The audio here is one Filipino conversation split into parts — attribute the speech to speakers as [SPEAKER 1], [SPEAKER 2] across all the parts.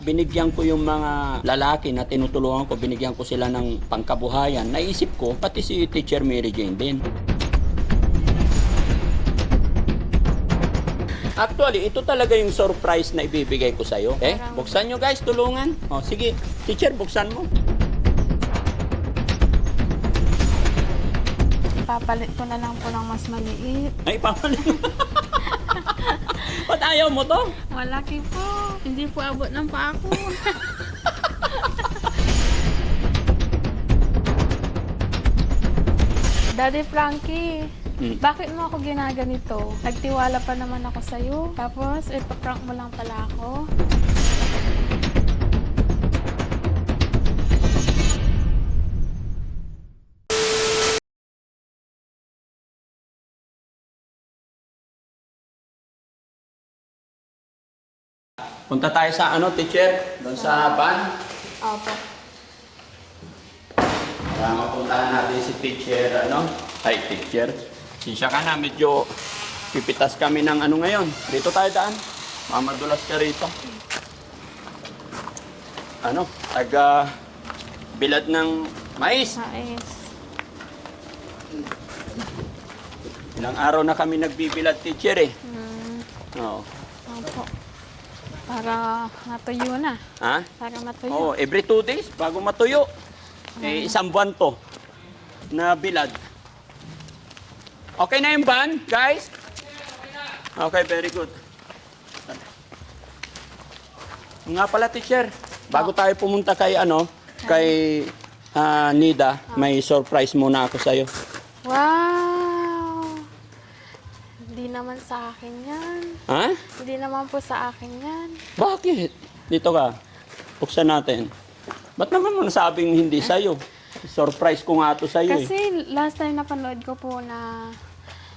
[SPEAKER 1] Binigyan ko yung mga lalaki na tinutulungan ko, binigyan ko sila ng pangkabuhayan. Naisip ko, pati si Teacher Mary Jane din. Actually, ito talaga yung surprise na ibibigay ko sa'yo. Buksan nyo guys, tulungan. O, sige, teacher, buksan mo.
[SPEAKER 2] Papalit ko na lang po ng mas maliit.
[SPEAKER 1] Ay, papalit mo. Ba't ayaw mo to?
[SPEAKER 2] Malaki po. Hindi po abot ng paa ko. Daddy Frankie, bakit mo ako ginaganito? Nagtiwala pa naman ako sa'yo. Tapos, ipaprank mo lang pala ako.
[SPEAKER 1] Punta tayo sa teacher? Doon sa van.
[SPEAKER 2] Opo.
[SPEAKER 1] Para mapuntahan natin si teacher, Ay, teacher. Sinsya ka na, medyo pipitas kami ng ngayon. Dito tayo daan. Mamadulas ka rito. Bilad ng mais.
[SPEAKER 2] Mais.
[SPEAKER 1] Ilang araw na kami nagbibilad, teacher Oo.
[SPEAKER 2] Opo. Para matuyo na.
[SPEAKER 1] Ha?
[SPEAKER 2] Para matuyo.
[SPEAKER 1] Oo, every 2 days bago matuyo. Isang buwan to na bilad. Okay na yung van, guys? Okay, very good. Nga pala, teacher. Bago tayo pumunta kay kay Nida, may surprise muna ako sa'yo.
[SPEAKER 2] Wow! Hindi naman sa akin yan.
[SPEAKER 1] Ha?
[SPEAKER 2] Hindi naman po sa akin yan.
[SPEAKER 1] Bakit? Dito ka. Buksan natin. Ba't naman mo nasabing hindi sa'yo? Surprise ko nga to sa'yo
[SPEAKER 2] Kasi last time napanood ko po na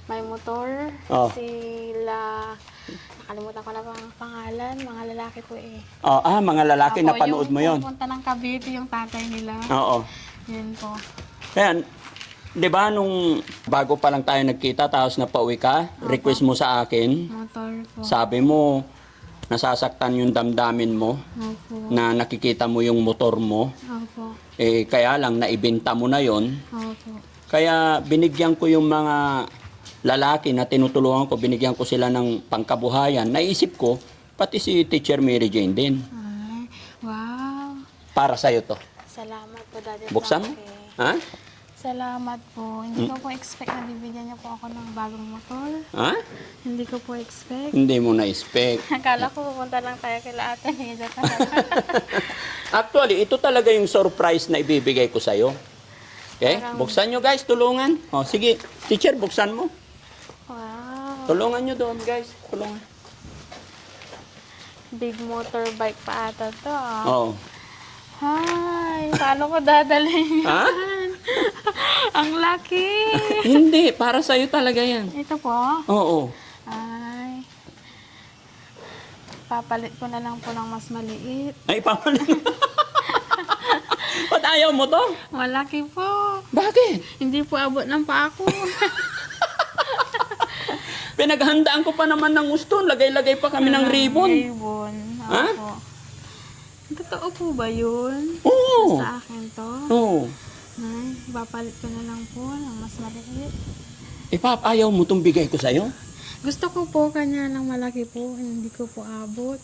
[SPEAKER 2] may motor.
[SPEAKER 1] Oh.
[SPEAKER 2] Sila, nakalimutan ko na bang pangalan, mga lalaki po
[SPEAKER 1] Mga lalaki,
[SPEAKER 2] Opo,
[SPEAKER 1] napanood mo yon.
[SPEAKER 2] Yung pupunta ng Cavite, yung tatay nila.
[SPEAKER 1] Oo.
[SPEAKER 2] Yun po.
[SPEAKER 1] Kaya, di ba nung bago pa lang tayo nagkita, tapos napauwi ka, request mo sa akin,
[SPEAKER 2] Motor po.
[SPEAKER 1] sabi mo, nasasaktan yung damdamin mo,
[SPEAKER 2] Opo.
[SPEAKER 1] na nakikita mo yung motor mo,
[SPEAKER 2] Opo.
[SPEAKER 1] kaya lang naibenta mo na yon.
[SPEAKER 2] Opo.
[SPEAKER 1] Kaya binigyan ko yung mga lalaki na tinutulungan ko, binigyan ko sila ng pangkabuhayan. Naisip ko, pati si Teacher Mary Jane din.
[SPEAKER 2] Ay, wow.
[SPEAKER 1] Para sa'yo to.
[SPEAKER 2] Salamat po, Daddy
[SPEAKER 1] Buksan mo?
[SPEAKER 2] Frankie.
[SPEAKER 1] Ha?
[SPEAKER 2] Salamat po. Hindi ko po expect na bibigyan niyo po ako ng bagong motor.
[SPEAKER 1] Ha?
[SPEAKER 2] Hindi ko po expect.
[SPEAKER 1] Hindi mo na-expect.
[SPEAKER 2] Akala ko pupunta lang tayo kila Ate Nida talaga.
[SPEAKER 1] Actually, ito talaga yung surprise na ibibigay ko sa'yo. Okay? Buksan nyo guys, tulungan. O, sige, teacher, buksan mo.
[SPEAKER 2] Wow.
[SPEAKER 1] Tulungan nyo doon guys. Tulungan.
[SPEAKER 2] Big motorbike pa ata to.
[SPEAKER 1] Oo.
[SPEAKER 2] Hi, paano ko dadalhin yan?
[SPEAKER 1] Ha?
[SPEAKER 2] Ang laki.
[SPEAKER 1] Hindi, para sa'yo talaga yan.
[SPEAKER 2] Ito po.
[SPEAKER 1] Oo.
[SPEAKER 2] Ay. Papalit ko na lang po ng mas maliit.
[SPEAKER 1] Ay, papalit mo. Ba't ayaw mo to?
[SPEAKER 2] Malaki po.
[SPEAKER 1] Bakit?
[SPEAKER 2] Hindi po abot ng paa ko.
[SPEAKER 1] Pinaghandaan ko pa naman ng gusto. Lagay-lagay pa kami ng ribbon.
[SPEAKER 2] Ribbon.
[SPEAKER 1] Ha?
[SPEAKER 2] Opo. Totoo po ba yun?
[SPEAKER 1] Oo.
[SPEAKER 2] Sa akin to?
[SPEAKER 1] Oo.
[SPEAKER 2] Ay, papalit ko na lang po ng mas maliit.
[SPEAKER 1] Ayaw mo itong bigay ko sa'yo?
[SPEAKER 2] Gusto ko po kanya ng malaki po, hindi ko po abot.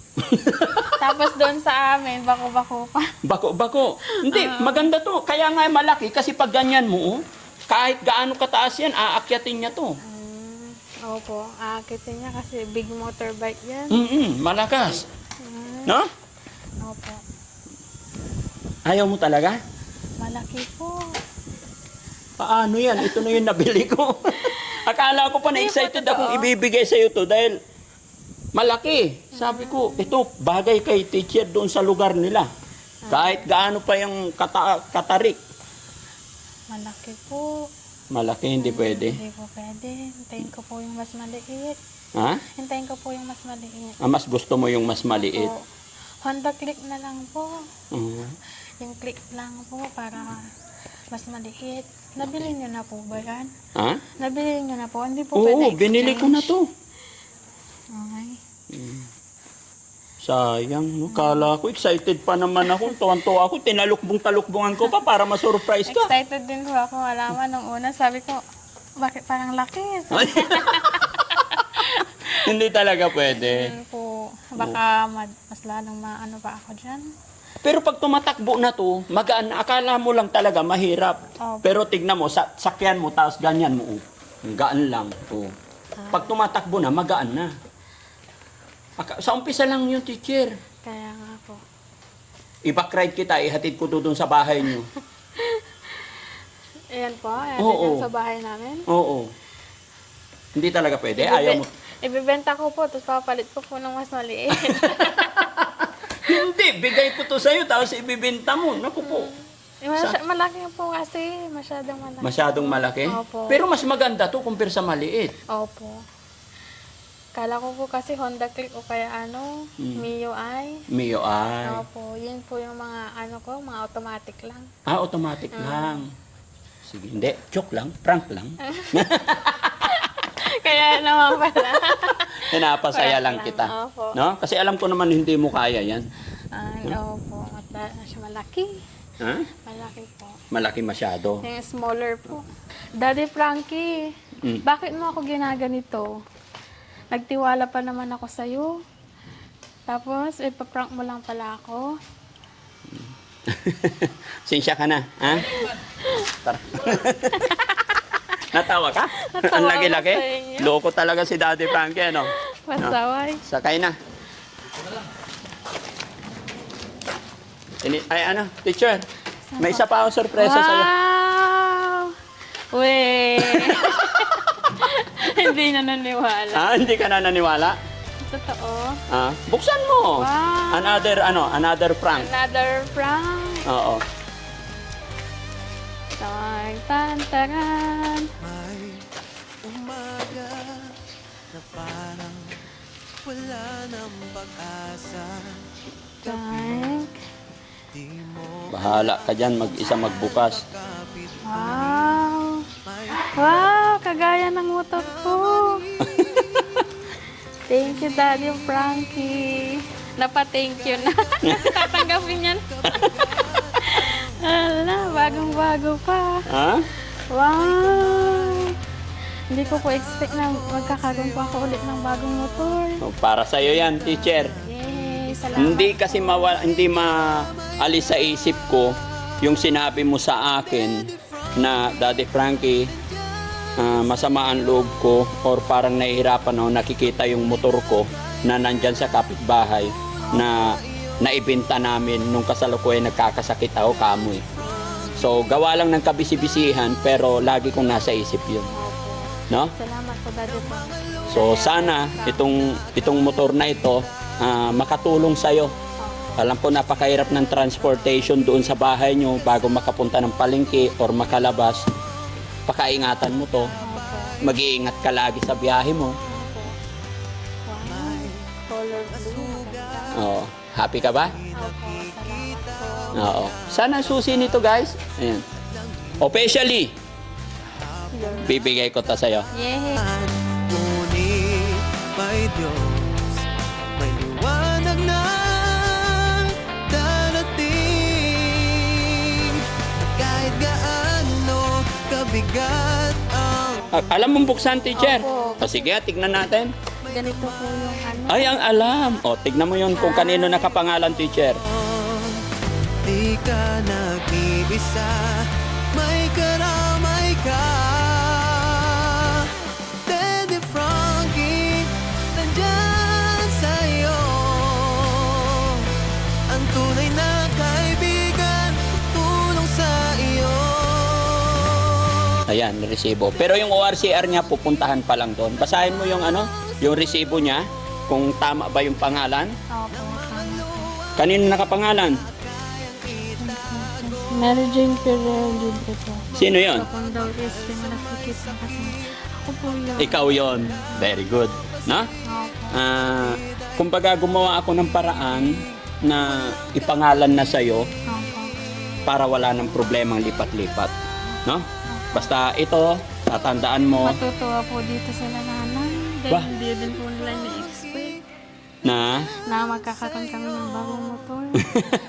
[SPEAKER 2] Tapos doon sa amin, bako-bako pa.
[SPEAKER 1] Bako-bako. Hindi, maganda to. Kaya nga malaki kasi pag ganyan mo, kahit gaano kataas yan, aakyatin niya to.
[SPEAKER 2] Opo, aakitin niya kasi big motorbike yan.
[SPEAKER 1] Malakas.
[SPEAKER 2] Mm,
[SPEAKER 1] No?
[SPEAKER 2] Opo.
[SPEAKER 1] Ayaw mo talaga?
[SPEAKER 2] Malaki po.
[SPEAKER 1] Paano yan? Ito na yung nabili ko. Akala ko pa na-excited akong ibibigay sa'yo to dahil malaki. Sabi ko, ito bagay kay teacher doon sa lugar nila. Kahit gaano pa yung katarik.
[SPEAKER 2] Malaki po.
[SPEAKER 1] Malaki, hindi pwede.
[SPEAKER 2] Hindi po pwede. Hintayin ko po yung mas maliit.
[SPEAKER 1] Ha?
[SPEAKER 2] Hintayin ko po yung mas maliit.
[SPEAKER 1] Mas gusto mo yung mas maliit.
[SPEAKER 2] Opo. Honda Click na lang po.
[SPEAKER 1] Mhm.
[SPEAKER 2] Yung click lang po para mas maliit. Nabili niyo na po ba yan?
[SPEAKER 1] Ha?
[SPEAKER 2] Nabili niyo na po? Hindi po
[SPEAKER 1] Oo,
[SPEAKER 2] pwede
[SPEAKER 1] binili ko na to.
[SPEAKER 2] Okay.
[SPEAKER 1] Sayang, no? Kala ko, excited pa naman ako. Tuwan-tuwa ako. Tinalukbong-talukbongan ko pa para ma-surprise ka.
[SPEAKER 2] Excited din ko ako malaman nung una. Sabi ko, bakit parang laki?
[SPEAKER 1] Hindi talaga pwede.
[SPEAKER 2] Sabi po, baka mas lalong maano pa ako dyan.
[SPEAKER 1] Pero pag tumatakbo na to, magaan na. Akala mo lang talaga mahirap.
[SPEAKER 2] Opo.
[SPEAKER 1] Pero tignan mo, sakyan mo, tapos ganyan mo. Oh. Gaan lang. Oh. Pag tumatakbo na, magaan na. Sa umpisa lang yung teacher.
[SPEAKER 2] Kaya nga po.
[SPEAKER 1] I-back ride kita, ihatid ko doon sa bahay niyo.
[SPEAKER 2] Ayan po, ayan
[SPEAKER 1] Oo.
[SPEAKER 2] yan sa bahay namin.
[SPEAKER 1] Oo. Hindi talaga pwede. Ayaw mo.
[SPEAKER 2] Ibibenta ko po, tapos papalit ko po ng mas maliit.
[SPEAKER 1] Hindi, bigay ko to sa'yo, tapos ibibenta mo. Naku po.
[SPEAKER 2] Malaki po kasi, masyadong malaki.
[SPEAKER 1] Masyadong malaki?
[SPEAKER 2] Opo.
[SPEAKER 1] Pero mas maganda to compare sa maliit.
[SPEAKER 2] Opo. Kala ko po kasi Honda Click o kaya Mio I.
[SPEAKER 1] Mio ay.
[SPEAKER 2] Opo, yun po yung mga mga automatic lang.
[SPEAKER 1] Automatic lang. Sige, hindi. Joke lang. Prank lang.
[SPEAKER 2] Kaya naman pala.
[SPEAKER 1] Pinapasaya
[SPEAKER 2] Prank
[SPEAKER 1] lang
[SPEAKER 2] lang,
[SPEAKER 1] kita.
[SPEAKER 2] opo.
[SPEAKER 1] No? Kasi alam ko naman hindi mo kaya yan.
[SPEAKER 2] Opo, siya malaki.
[SPEAKER 1] Ha?
[SPEAKER 2] Malaki po.
[SPEAKER 1] Malaki masyado.
[SPEAKER 2] Yung smaller po. Daddy Frankie, bakit mo ako ginaganito? Nagtiwala pa naman ako sa'yo. Tapos, ipaprank mo lang pala ako.
[SPEAKER 1] Sinsya ka na, ha? Tara. Natawa ka?
[SPEAKER 2] Natawa
[SPEAKER 1] Ang
[SPEAKER 2] ako
[SPEAKER 1] laki-laki?
[SPEAKER 2] sa inyo.
[SPEAKER 1] Loko talaga si Daddy Frankie, ano?
[SPEAKER 2] Pasaway.
[SPEAKER 1] Sakay na. Ay, teacher. May isa pa akong sorpresa sa'yo.
[SPEAKER 2] Wow! Weh! Hindi na naniwala.
[SPEAKER 1] Hindi ka na naniwala?
[SPEAKER 2] Totoo.
[SPEAKER 1] Buksan mo.
[SPEAKER 2] Wow.
[SPEAKER 1] Another prank.
[SPEAKER 2] Another prank.
[SPEAKER 1] Oo.
[SPEAKER 2] Tantaran.
[SPEAKER 3] May umaga na parang wala ng pag-asa.
[SPEAKER 2] Tank.
[SPEAKER 3] Di mo
[SPEAKER 1] Bahala ka dyan, mag-isa magbukas.
[SPEAKER 3] kapit.
[SPEAKER 2] Wow! Wow! Kagaya ng motor ko. Thank you, Daddy Frankie. Napa-thank you na. Tatanggapin yan. Ala, bagong-bago pa.
[SPEAKER 1] Ha?
[SPEAKER 2] Wow! Hindi ko po expect na magkakaroon pa ako ulit ng bagong motor.
[SPEAKER 1] Para sa'yo yan, teacher.
[SPEAKER 2] Yay! Salamat.
[SPEAKER 1] Hindi maalis sa isip ko yung sinabi mo sa akin na Daddy Frankie, masama ang loob ko or parang nahihirapan ako nakikita yung motor ko na nandyan sa kapitbahay na naibenta namin nung kasalukuyan nagkakasakit ako kamoy. So gawa lang ng kabisi-bisihan pero lagi kong nasa isip yun. No?
[SPEAKER 2] Salamat po, Daddy Frankie.
[SPEAKER 1] So sana itong motor na ito makatulong sa'yo. Alam ko napakahirap ng transportation doon sa bahay nyo bago makapunta ng palengke or makalabas. Pakaingatan mo to. Mag-iingat ka lagi sa biyahe mo.
[SPEAKER 2] Wow! Color blue.
[SPEAKER 1] Oo. Happy ka ba?
[SPEAKER 2] Opo, salamat po.
[SPEAKER 1] Oo. Sana susi nito guys. Ayan. Officially, bibigay ko to sa'yo.
[SPEAKER 2] Yay!
[SPEAKER 3] Ngunit may Diyos, may liwanag na darating. Kahit gaano kabigat ang
[SPEAKER 1] Alam mong buksan, teacher?
[SPEAKER 2] Opo.
[SPEAKER 1] Sige, tignan natin.
[SPEAKER 2] Ganito po yung
[SPEAKER 1] Ay, ang alam. O, tignan mo yun kung kanino nakapangalan, teacher.
[SPEAKER 3] di ka nag-iisa, may karamay ka. Daddy Frankie, nandyan sa'yo. Ang tunay na kaibigan, tulong sa iyo.
[SPEAKER 1] Ayan, resibo. Pero yung ORCR niya, pupuntahan pa lang doon. Basahin mo yung yung resibo niya, kung tama ba yung pangalan.
[SPEAKER 2] Opo.
[SPEAKER 1] Kanino nakapangalan?
[SPEAKER 2] Mary Jane Ferrer libre po.
[SPEAKER 1] Sino yon?
[SPEAKER 2] Kung daw is yung nasikip na kasi ako po yun.
[SPEAKER 1] Ikaw yon. Very good. No?
[SPEAKER 2] Opo.
[SPEAKER 1] Kumbaga, gumawa ako ng paraan na ipangalan na sa'yo
[SPEAKER 2] Opo.
[SPEAKER 1] para wala ng problemang lipat-lipat. No? Basta ito, tatandaan mo.
[SPEAKER 2] Matutuwa po dito sila nanay.
[SPEAKER 1] Ba?
[SPEAKER 2] Dahil hindi din po nila na-expect.
[SPEAKER 1] Na?
[SPEAKER 2] na magkakaroon kami ng bagong motor.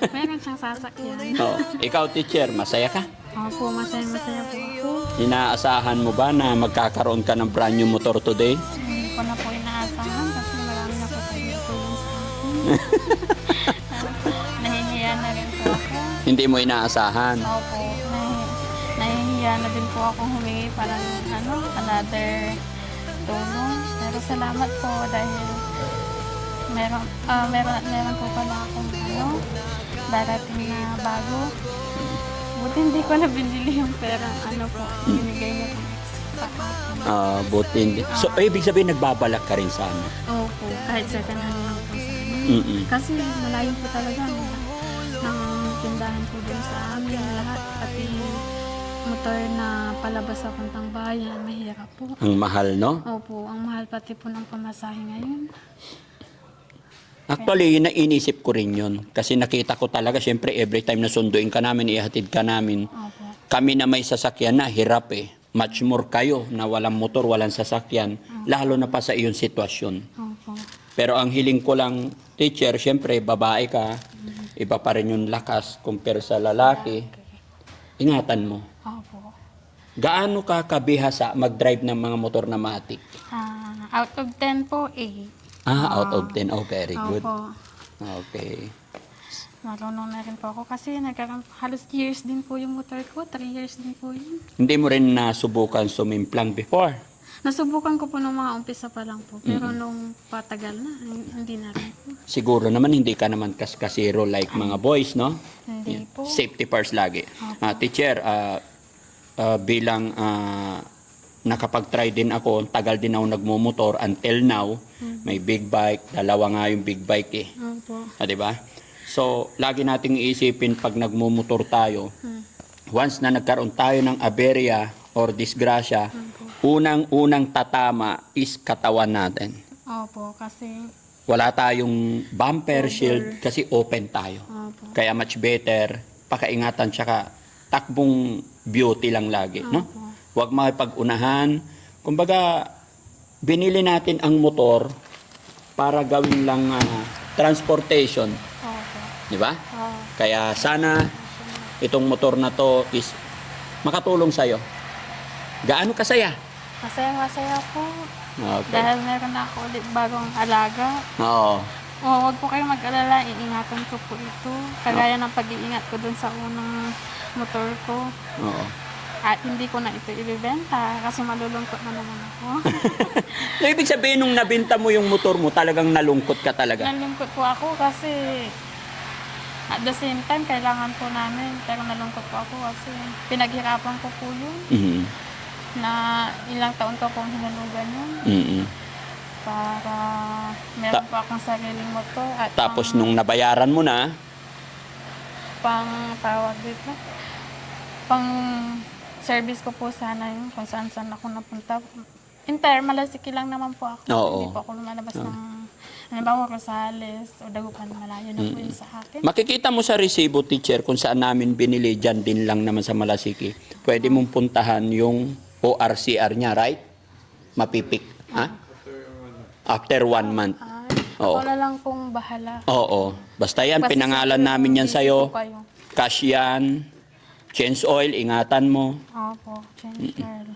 [SPEAKER 2] Meron siyang sasakyan.
[SPEAKER 1] Oh, ikaw, teacher, masaya ka?
[SPEAKER 2] Opo, masaya-masaya po ako.
[SPEAKER 1] Inaasahan mo ba na magkakaroon ka ng brand new motor today?
[SPEAKER 2] Hindi ko na po inaasahan kasi marami na po kayo tulong sa akin. Nahihiya na rin po ako.
[SPEAKER 1] Hindi mo inaasahan.
[SPEAKER 2] Opo, nahihiya na din po akong humingi parang another tulong. Pero salamat po dahil meron po pala akong darating na bago. Buti hindi ko na binili yung pera binigay niya po sa akin.
[SPEAKER 1] Buti hindi. So, ibig sabihin, nagbabalak ka rin sana.
[SPEAKER 2] Opo, kahit second hand lang po sana.
[SPEAKER 1] Mm-mm.
[SPEAKER 2] Kasi malayo po talaga ng tindahan po dun sa amin lahat. Pati motor na palabas sa puntang bayan, mahirap po.
[SPEAKER 1] Ang mahal, no?
[SPEAKER 2] Opo, ang mahal pati po ng pamasahe ngayon.
[SPEAKER 1] Actually, nainisip ko rin yun. Kasi nakita ko talaga, syempre, every time na sunduin ka namin, ihatid ka namin,
[SPEAKER 2] Opo.
[SPEAKER 1] kami na may sasakyan na, hirap eh. Much more kayo na walang motor, walang sasakyan, lalo na pa sa iyong sitwasyon.
[SPEAKER 2] Opo.
[SPEAKER 1] Pero ang hiling ko lang, teacher, syempre, babae ka, iba pa rin yung lakas compare sa lalaki. Ingatan mo.
[SPEAKER 2] Opo.
[SPEAKER 1] Gaano ka kabihasa mag-drive ng mga motor na matik?
[SPEAKER 2] Out of 10 po, 8.
[SPEAKER 1] Out of 10. Oh, very good.
[SPEAKER 2] Opo.
[SPEAKER 1] Okay.
[SPEAKER 2] Marunong na rin po ako kasi halos years din po yung motor ko. 3 years din po yun.
[SPEAKER 1] Hindi mo rin nasubukan sumimplang before?
[SPEAKER 2] Nasubukan ko po nung mga umpisa pa lang po. Pero nung patagal na, hindi na rin po.
[SPEAKER 1] Siguro naman hindi ka naman kaskasiro like mga boys, no?
[SPEAKER 2] Hindi po.
[SPEAKER 1] Safety first lagi. Teacher, bilang nakapag-try din ako, tagal din ako nagmumotor until now, may big bike, dalawa nga yung big bike eh.
[SPEAKER 2] Opo.
[SPEAKER 1] Di ba? So, lagi nating iisipin pag nagmumotor tayo, once na nagkaroon tayo ng aberya or disgrasya, unang-unang tatama is katawan natin.
[SPEAKER 2] Opo, kasi
[SPEAKER 1] Wala tayong bumper shield kasi open tayo.
[SPEAKER 2] Opo.
[SPEAKER 1] Kaya much better, pakaingatan tsaka takbong beauty lang lagi, no? Huwag makipag-unahan. Kumbaga, binili natin ang motor para gawin lang transportation,
[SPEAKER 2] Opo.
[SPEAKER 1] di ba?
[SPEAKER 2] Oo.
[SPEAKER 1] Kaya sana itong motor na to is makatulong sa'yo. Gaano kasaya?
[SPEAKER 2] Masaya-masaya po.
[SPEAKER 1] Okay.
[SPEAKER 2] Dahil meron na ako ulit bagong alaga.
[SPEAKER 1] Oo.
[SPEAKER 2] Huwag po kayong mag-alala, iingatan ko po ito. Kagaya ng pag-iingat ko dun sa unang motor ko.
[SPEAKER 1] Oo.
[SPEAKER 2] At hindi ko na ito ibibenta kasi malulungkot na naman ako.
[SPEAKER 1] So, ibig sabihin nung nabenta mo yung motor mo, talagang nalungkot ka talaga?
[SPEAKER 2] Nalungkot po ako kasi at the same time, kailangan po namin. Pero nalungkot po ako kasi pinaghirapan ko po yun.
[SPEAKER 1] Mhm.
[SPEAKER 2] Na ilang taon ko pong hinunugan yun.
[SPEAKER 1] Mhm.
[SPEAKER 2] Para meron po akong sariling motor. At
[SPEAKER 1] Tapos nung nabayaran mo na,
[SPEAKER 2] pang tawag dito, pang service ko po sana yun kung saan ako napunta. Malasiki lang naman po ako.
[SPEAKER 1] Oo.
[SPEAKER 2] Hindi po ako lumalabas ng, halimbawa, Rosales o Dagupan, malayo na po yun sa akin.
[SPEAKER 1] makikita mo sa resibo, teacher, kung saan namin binili, dyan din lang naman sa Malasiki. Pwede mong puntahan yung ORCR niya, right? Mapipik. Ha? After 1 month. Oo.
[SPEAKER 2] Ako na lang pong bahala.
[SPEAKER 1] Oo. Basta yan,
[SPEAKER 2] Basta
[SPEAKER 1] pinangalan
[SPEAKER 2] siguro
[SPEAKER 1] namin yan
[SPEAKER 2] busy
[SPEAKER 1] sa'yo.
[SPEAKER 2] po kayo.
[SPEAKER 1] Cash yan. Change oil, ingatan mo.
[SPEAKER 2] Opo, change oil.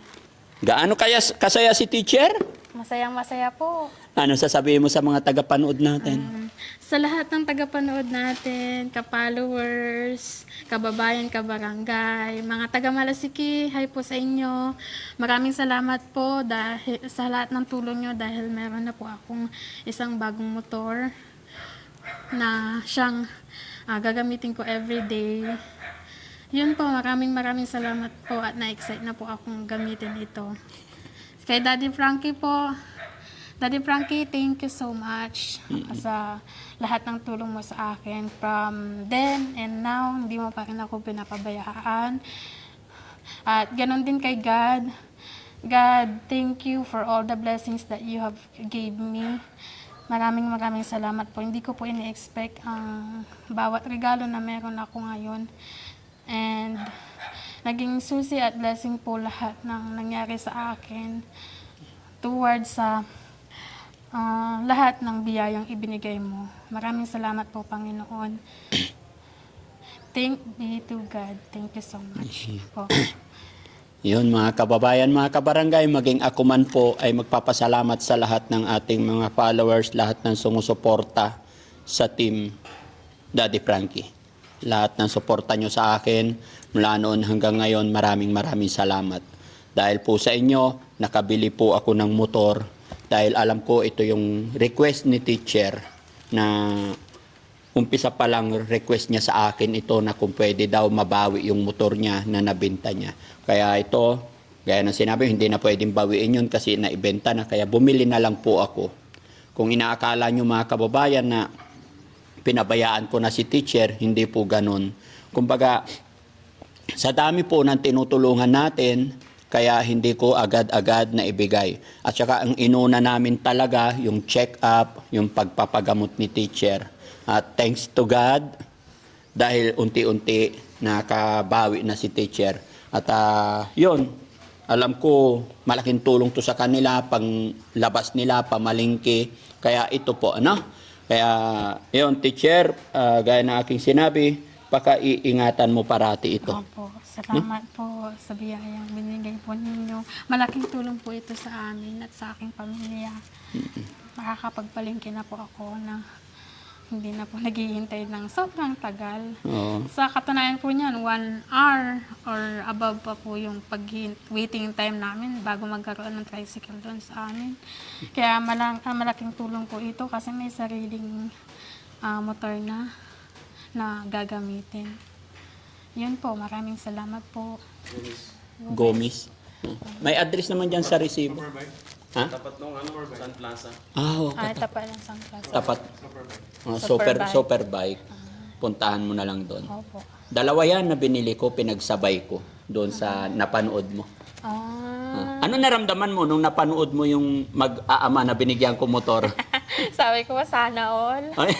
[SPEAKER 1] Gaano kaya kasaya si teacher?
[SPEAKER 2] Masayang-masaya po.
[SPEAKER 1] Ano sasabihin mo sa mga tagapanood natin?
[SPEAKER 2] Sa lahat ng tagapanood natin, ka-followers, kababayan, kabarangay, mga taga-Malasiki, hi po sa inyo. Maraming salamat po dahil, sa lahat ng tulong nyo dahil meron na po akong isang bagong motor na siyang gagamitin ko everyday. Yun po, maraming salamat po at na-excite na po akong gamitin ito. Kay Daddy Frankie po, Daddy Frankie, thank you so much sa lahat ng tulong mo sa akin. From then and now, hindi mo pa rin ako pinapabayaan. At ganon din kay God. God, thank you for all the blessings that you have gave me. Maraming salamat po. Hindi ko po ini-expect ang bawat regalo na meron ako ngayon. And naging susi at blessing po lahat ng nangyari sa akin towards sa lahat ng biyayang ibinigay mo. Maraming salamat po, Panginoon. Thank be to God. Thank you so much po.
[SPEAKER 1] Yun mga kababayan, mga kabarangay, maging ako man po ay magpapasalamat sa lahat ng ating mga followers, lahat ng sumusuporta sa team Daddy Frankie. Lahat ng suporta nyo sa akin mula noon hanggang ngayon, maraming salamat. Dahil po sa inyo, nakabili po ako ng motor dahil alam ko ito yung request ni teacher na umpisa pa lang request niya sa akin ito na kung pwede daw mabawi yung motor niya na nabenta niya. Kaya ito, gaya ng sinabi, hindi na pwedeng bawiin yun kasi naibenta na. Kaya bumili na lang po ako. Kung inaakala nyo mga kababayan na pinabayaan ko na si teacher, hindi po ganun. Kumbaga, sa dami po ng tinutulungan natin, kaya hindi ko agad-agad na ibigay. At saka ang inuna namin talaga, yung check-up, yung pagpapagamot ni teacher. At thanks to God, dahil unti-unti nakabawi na si teacher. At yun, alam ko malaking tulong to sa kanila, pang labas nila, pamalingki. Kaya ito po, ano? Kaya yun, teacher, gaya na aking sinabi, pakaiingatan mo parati ito.
[SPEAKER 2] Opo, salamat po sa biyayang binigay po ninyo. Malaking tulong po ito sa amin at sa aking pamilya. Makakapagpalingki na po ako na hindi na po naghihintay ng sobrang tagal.
[SPEAKER 1] Oo.
[SPEAKER 2] Sa katunayan po niyan, 1 hour or above pa po yung waiting time namin bago magkaroon ng tricycle doon sa amin. Kaya malaking tulong po ito kasi may sariling motor na gagamitin. Yun po, maraming salamat po.
[SPEAKER 1] Gomez. May address naman dyan sa resibo. Ha?
[SPEAKER 4] Tapat nung Sun Plaza.
[SPEAKER 1] Okay.
[SPEAKER 2] Ay, tapat ng San Plaza.
[SPEAKER 1] Tapat.
[SPEAKER 2] Superbike.
[SPEAKER 1] Superbike. Puntahan mo na lang doon.
[SPEAKER 2] Opo.
[SPEAKER 1] Dalawa yan na binili ko, pinagsabay ko doon sa napanood mo. Ano naramdaman mo nung napanood mo yung mag-aama na binigyan ko motor?
[SPEAKER 2] Sabi ko, sana all.
[SPEAKER 1] Ay.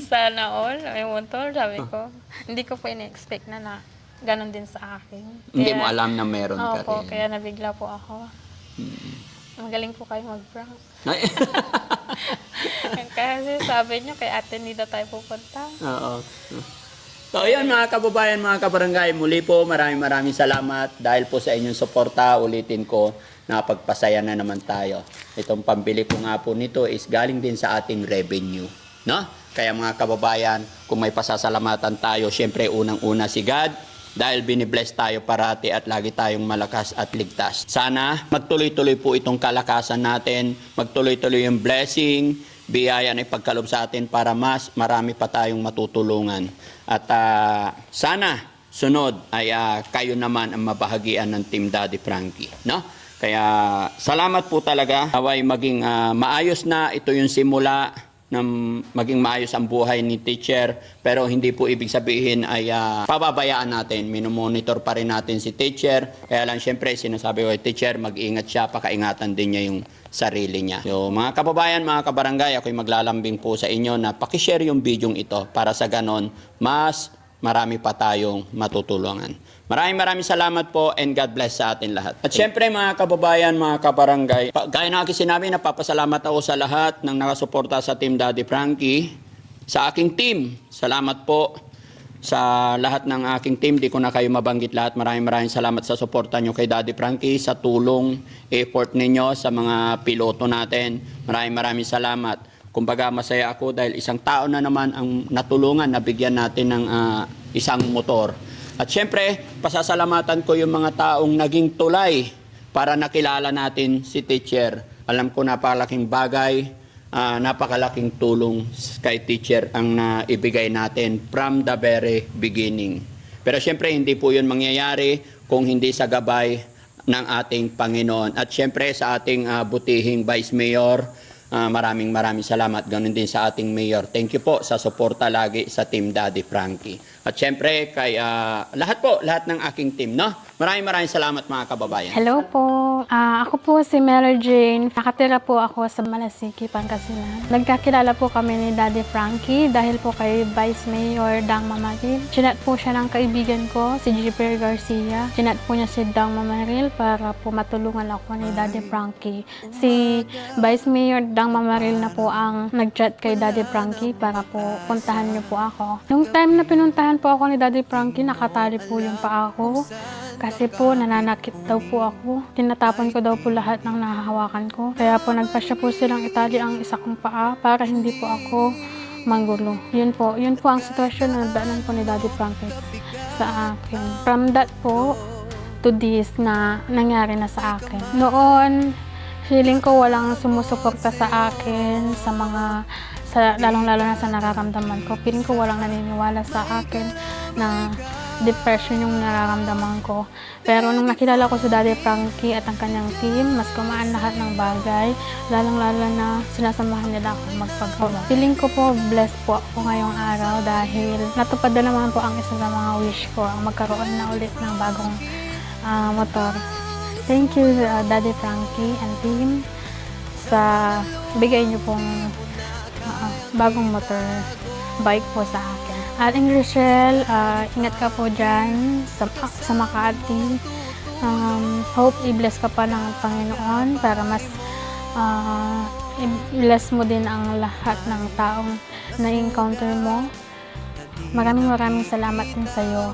[SPEAKER 2] Sana all. May motor, sabi ko. Hindi ko po ina-expect na ganon din sa akin.
[SPEAKER 1] Hindi mo alam na meron ka
[SPEAKER 2] Opo,
[SPEAKER 1] rin.
[SPEAKER 2] kaya nabigla po ako. Magaling po kayo mag-prank.
[SPEAKER 1] Ay.
[SPEAKER 2] Kasi sabi niyo, kay ate hindi daw tayo pupunta.
[SPEAKER 1] Oo. So, yun mga kababayan, mga kabarangay, muli po maraming salamat dahil po sa inyong suporta. Ulitin ko, napagpasaya na naman tayo. Itong pambili ko nga po nito is galing din sa ating revenue. No? Kaya mga kababayan, kung may pasasalamatan tayo, syempre unang-una si God dahil binibless tayo parati at lagi tayong malakas at ligtas. Sana magtuloy-tuloy po itong kalakasan natin, magtuloy-tuloy yung blessing, biyaya na ipagkalob sa atin para mas marami pa tayong matutulungan. At sana sunod ay kayo naman ang mabahagian ng Team Daddy Frankie. No? Kaya salamat po talaga. Naway maging maayos na. Ito yung simula ng maging maayos ang buhay ni teacher. Pero hindi po ibig sabihin ay pababayaan natin. Minomonitor pa rin natin si teacher. Kaya lang syempre sinasabi ko kay teacher, mag-ingat siya, pakaingatan din niya yung sarili niya. So mga kababayan, mga kabarangay, ako'y maglalambing po sa inyo na pakishare yung video ito para sa ganon, mas marami pa tayong matutulungan. Maraming salamat po and God bless sa atin lahat. At syempre mga kababayan, mga kabarangay, gaya na aking sinabi, napapasalamat ako sa lahat ng nakasuporta sa Team Daddy Frankie, sa aking team. Salamat po sa lahat ng aking team. Di ko na kayo mabanggit lahat. Maraming salamat sa suporta nyo kay Daddy Frankie, sa tulong, effort ninyo sa mga piloto natin. Maraming salamat. Kumbaga masaya ako dahil isang tao na naman ang natulungan, nabigyan natin ng isang motor. At syempre, pasasalamatan ko yung mga taong naging tulay para nakilala natin si teacher. Alam ko napakalaking bagay, napakalaking tulong kay teacher ang naibigay natin from the very beginning. Pero syempre, hindi po yun mangyayari kung hindi sa gabay ng ating Panginoon. At syempre, sa ating butihing Vice Mayor, maraming salamat. Ganun din sa ating Mayor. Thank you po sa suporta lagi sa Team Daddy Frankie. At syempre, kay lahat ng aking team, no? Maraming salamat mga kababayan.
[SPEAKER 2] Hello po. Ako po si Mary Jane. Nakatira po ako sa Malasiki, Pangasinan. Nagkakilala po kami ni Daddy Frankie dahil po kay Vice Mayor Dang Mamaril. Chinat po siya ng kaibigan ko, si Jipper Garcia. Chinat po niya si Dang Mamaril para po matulungan ako ni Daddy Frankie. Si Vice Mayor Dang Mamaril na po ang nag-chat kay Daddy Frankie para po puntahan niyo po ako. Nung time na pinuntahan po ako ni Daddy Frankie, nakatali po yung paa ko. Kasi po, nananakit daw po ako. Tinatapon ko daw po lahat ng nahahawakan ko. Kaya po, nagpasya po silang itali ang isa kong paa para hindi po ako manggulo. Yun po ang sitwasyon na nagdaanan po ni Daddy Frankie sa akin. From that po, to this na nangyari na sa akin. Noon, feeling ko walang sumusuporta sa akin, lalong-lalo na sa nararamdaman ko. Feeling ko walang naniniwala sa akin na depression yung nararamdaman ko. Pero nung nakilala ko si Daddy Frankie at ang kanyang team, mas gumaan lahat ng bagay, lalong-lalo na sinasamahan nila ako magpagawa. Feeling ko po, blessed po ako ngayong araw dahil natupad na naman po ang isa sa mga wish ko, ang magkaroon na ulit ng bagong motor. Thank you, Daddy Frankie and team, sa bigay niyo pong bagong motor bike po sa akin. At Rochelle, ingat ka po dyan sa Makati. Hope i-bless ka pa ng Panginoon para mas i-bless mo din ang lahat ng taong na-encounter mo. Maraming salamat din sa iyo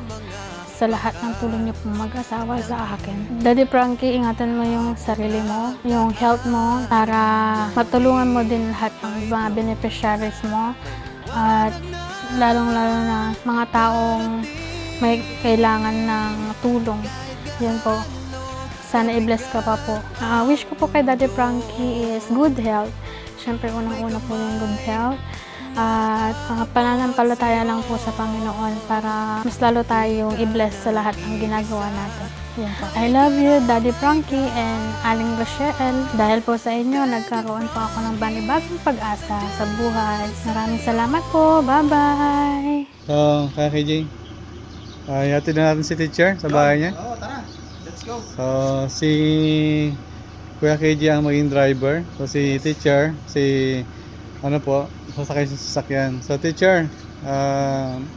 [SPEAKER 2] sa lahat ng tulong niyo pong mag-asawa sa akin. Daddy Frankie, ingatan mo yung sarili mo, yung health mo, para matulungan mo din lahat ng mga beneficiaries mo. At lalong-lalo na mga taong may kailangan ng tulong. Yan po. Sana i-bless ka pa po. Wish ko po kay Daddy Frankie is good health. Siyempre, unang-una po yung good health. At pananampalataya lang po sa Panginoon para mas lalo tayong i-bless sa lahat ng ginagawa natin. Yan po. I love you, Daddy Frankie and Aling Rochelle. Dahil po sa inyo, nagkaroon po ako ng bagong pag-asa sa buhay. Maraming salamat po. Bye-bye!
[SPEAKER 5] So, kaya KJ, ihatid na natin si teacher sa bahay niya.
[SPEAKER 4] Oo, tara. Let's go.
[SPEAKER 5] So, si Kuya KJ ang maging driver. So, si teacher, sasakay sa sasakyan. So, teacher,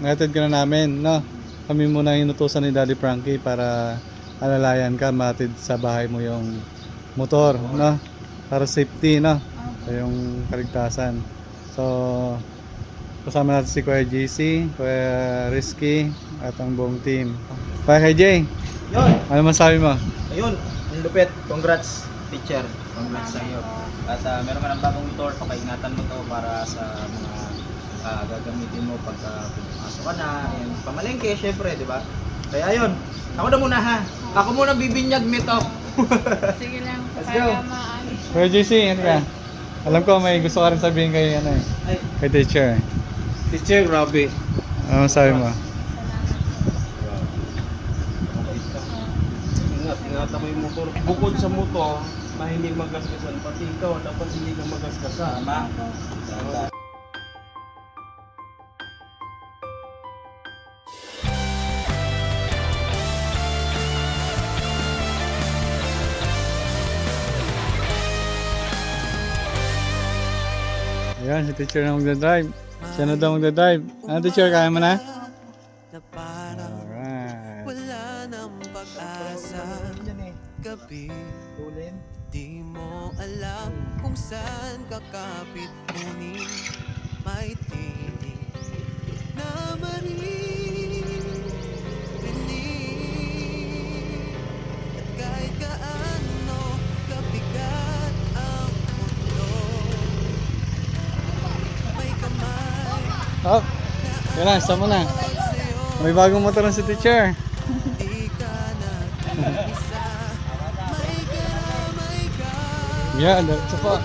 [SPEAKER 5] ihatid ka na namin, no? Kami muna inutusan ni Daddy Frankie para alalayan ka, matid sa bahay mo yung motor, no? Para safety, no? So, yung kaligtasan. So, kasama natin si Kuya JC, Kuya Rizky, at ang buong team. Kuya KJ,
[SPEAKER 6] Yun,
[SPEAKER 5] ano masabi mo?
[SPEAKER 6] ayun, ang lupit. Congrats, teacher. Congrats sa iyo. At meron ka ng bagong motor, pakaingatan mo to para sa mga gagamitin mo pagka pumasok ka na. Ayan, pamalengke, syempre, di ba? Kaya ayun, ako na muna ha. Ako muna bibinyag nito.
[SPEAKER 2] Sige lang.
[SPEAKER 6] Let's go.
[SPEAKER 5] Kuya JC, ano ka? Alam ko may gusto ka rin sabihin kay, kay teacher.
[SPEAKER 4] Teacher, grabe.
[SPEAKER 5] Ano masabi mo?
[SPEAKER 4] Ingatan mo yung motor. Bukod sa motor, na hindi magasgasan, pati ikaw, dapat hindi ka magasgasan.
[SPEAKER 6] Tama.
[SPEAKER 5] Ayan, si teacher na magdadrive. Siya na daw magdadrive. Ano teacher, kaya mo na?
[SPEAKER 3] Na parang
[SPEAKER 5] Alright.
[SPEAKER 3] wala nang pag-asa. Gabi, di mo alam kung saan kakapit. Ngunit may tinig na maririnig. At kahit gaano kabigat ang mundo, may kamay
[SPEAKER 5] Oh, yan na, sama na. May bagong motor na si teacher.
[SPEAKER 3] di ka nag-isa. May karamay ka.
[SPEAKER 5] Yan, that's pa.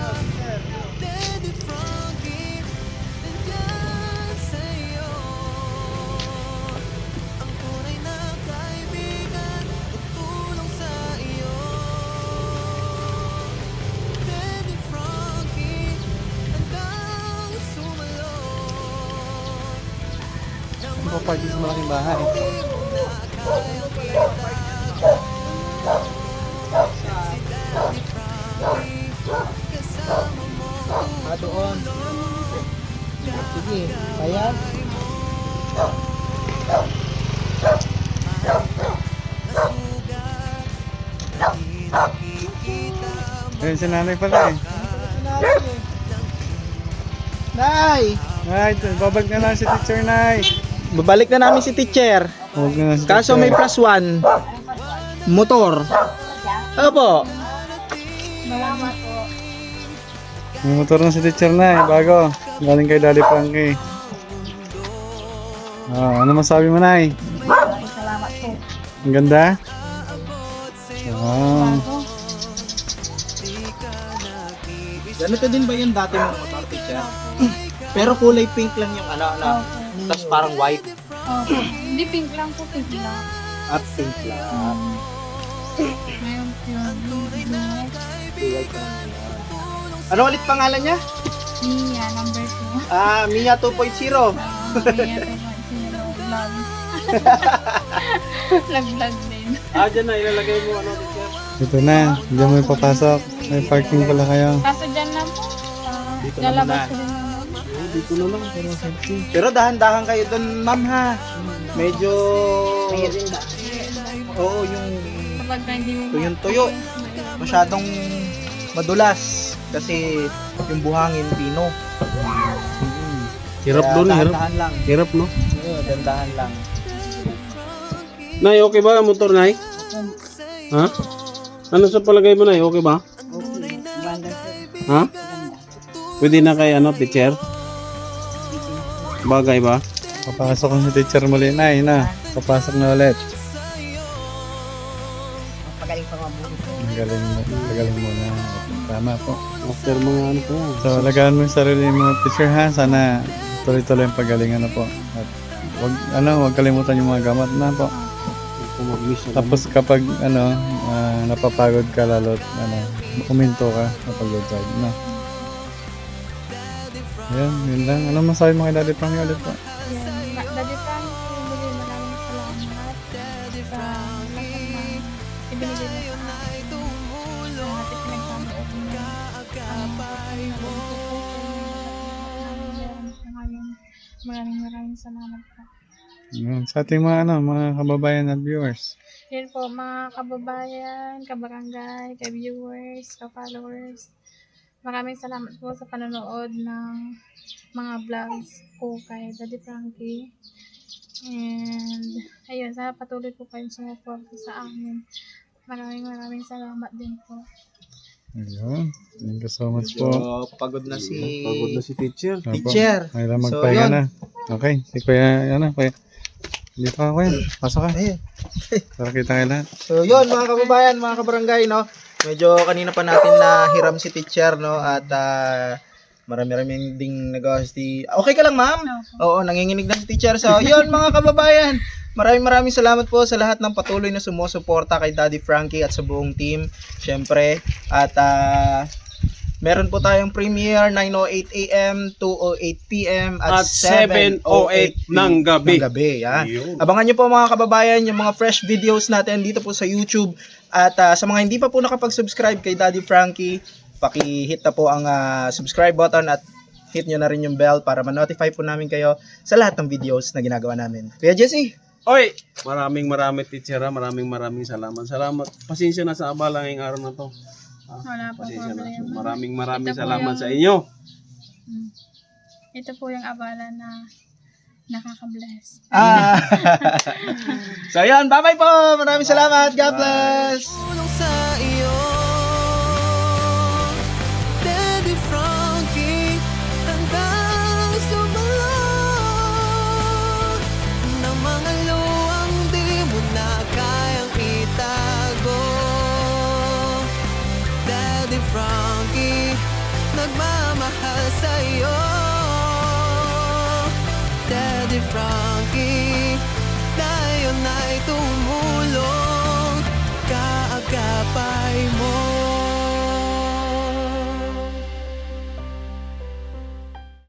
[SPEAKER 3] Daddy Frankie, nandyan sa'yo. Ang tunay na kaibigan, tutulong sa iyo. Daddy Frankie, handang sumalot.
[SPEAKER 5] Ano pa party sa malaking bahay?
[SPEAKER 3] Di mo na kayang kita. Sila
[SPEAKER 6] doon. Sige, kaya.
[SPEAKER 5] Ayun, si nanay pala eh.
[SPEAKER 6] Nay!
[SPEAKER 5] Ay, babalik na lang si teacher, Nay.
[SPEAKER 6] Babalik na namin si teacher.
[SPEAKER 5] Huwag na lang si
[SPEAKER 6] Kaso
[SPEAKER 5] teacher.
[SPEAKER 6] may +1. Motor. Opo.
[SPEAKER 5] May motor na si teacher, Nay. Bago. Galing kay Daddy Frankie. Ano masabi mo, Nay?
[SPEAKER 2] Salamat po.
[SPEAKER 5] Ang ganda? Ah.
[SPEAKER 6] Ganito din ba yung dati mong motor, teacher? Pero kulay pink lang yung ano. Tapos parang white
[SPEAKER 2] Hindi pink lang po, pink lang.
[SPEAKER 6] at pink lang.
[SPEAKER 2] Ngayon,
[SPEAKER 6] White lang. Ano ulit pangalan niya?
[SPEAKER 2] Mia, number 2.
[SPEAKER 6] Mia 2.0.
[SPEAKER 2] Mia, vlog. Vlog din.
[SPEAKER 4] Dyan na, ilalagay mo ano, teacher.
[SPEAKER 5] Ito na. Diyan mo ipapasok. May parking pala kayo.
[SPEAKER 2] Kaso dyan lang po. Lalabas ko din naman.
[SPEAKER 4] Dito na lang, pero safety.
[SPEAKER 6] Pero dahan-dahan kayo doon, ma'am ha. Medyo... Oo,
[SPEAKER 2] Kapag hindi mo
[SPEAKER 6] yung tuyo. Masyadong madulas. Kasi yung buhangin, pino.
[SPEAKER 4] Hirap
[SPEAKER 6] Kaya
[SPEAKER 4] doon, hirap.
[SPEAKER 6] dahan-dahan lang.
[SPEAKER 4] Hirap, no?
[SPEAKER 6] Oo, dahan-dahan lang.
[SPEAKER 4] Nay, okay ba ang motor, Nay? Ha? Ano sa palagay mo, Nay? Okay ba? Ha? Pwede na kay ano, teacher? Bagay ba?
[SPEAKER 5] Papasok ko si teacher muli, Nay, na. Papasok na ulit. Magaling muna. Tama po.
[SPEAKER 4] After mga ano po.
[SPEAKER 5] So, alagaan mo yung sarili mo, teacher, ha? Sana tuloy-tuloy yung pagalingan na po. At wag kalimutan yung mga gamot na po.
[SPEAKER 4] Kung mag-miss na
[SPEAKER 5] Tapos kapag napapagod ka lalo, uminto ka kapag drive na. Yun lang. Ano masabi mo kay Daddy Frankie ulit po?
[SPEAKER 2] Yan. Daddy Frankie, maraming salamat sa lahat ng ibinigay mo sa akin. Lahat ay pinagsama ko na maraming salamat po.
[SPEAKER 5] Yun. Sa ating mga kababayan at viewers.
[SPEAKER 2] Yan po, mga kababayan, kabarangay, ka-viewers, ka-followers. Maraming salamat po sa panonood ng mga vlogs ko kay Daddy Frankie. And, ayun, sana patuloy po kayong sumuporta sa amin. Maraming salamat din po.
[SPEAKER 5] Ayun. Thank you so much po.
[SPEAKER 6] So, pagod na si
[SPEAKER 4] teacher.
[SPEAKER 5] Opo.
[SPEAKER 6] teacher.
[SPEAKER 5] Ay lang
[SPEAKER 6] So,
[SPEAKER 5] magpahinga
[SPEAKER 6] yun.
[SPEAKER 5] na. Okay. Si Kuya, Kuya. Dito ka, Kuya. Pasok ka.
[SPEAKER 6] Ayun.
[SPEAKER 5] Para kita kayo lahat.
[SPEAKER 6] So, yun mga kababayan, mga kabarangay, no? Medyo kanina pa natin na hiram si teacher, no? At marami-raming ding nagawa si... Okay ka lang, ma'am? Oo, nanginginig na si teacher. So, yun mga kababayan. Maraming salamat po sa lahat ng patuloy na sumusuporta kay Daddy Frankie at sa buong team. Syempre. At meron po tayong premiere 9:08 AM, 2:08 PM at 7:08
[SPEAKER 4] ng gabi.
[SPEAKER 6] Yan.
[SPEAKER 4] Ayun.
[SPEAKER 6] Abangan nyo po mga kababayan yung mga fresh videos natin dito po sa YouTube. At sa mga hindi pa po nakapag-subscribe kay Daddy Frankie, paki-hit na po ang subscribe button at hit nyo na rin yung bell para ma-notify po namin kayo sa lahat ng videos na ginagawa namin. Kuya Jesse!
[SPEAKER 4] Oy! Maraming teacher, maraming salamat. Pasensya na sa abala ngayong araw na to.
[SPEAKER 2] Wala po
[SPEAKER 4] Pasensya na.
[SPEAKER 2] problema.
[SPEAKER 4] Maraming
[SPEAKER 2] Ito po
[SPEAKER 4] salamat
[SPEAKER 2] yung-
[SPEAKER 4] sa inyo.
[SPEAKER 2] Ito po yung abala na nakaka-bless.
[SPEAKER 6] So yan, bye-bye po! Maraming salamat! God bless!
[SPEAKER 3] Tulong sa iyo, Daddy Frankie, hanggang sumalot ng mga luwang di mo na kayang itago. Daddy Frankie, nagmamahal sa iyo. Daddy Frankie, tayo na'y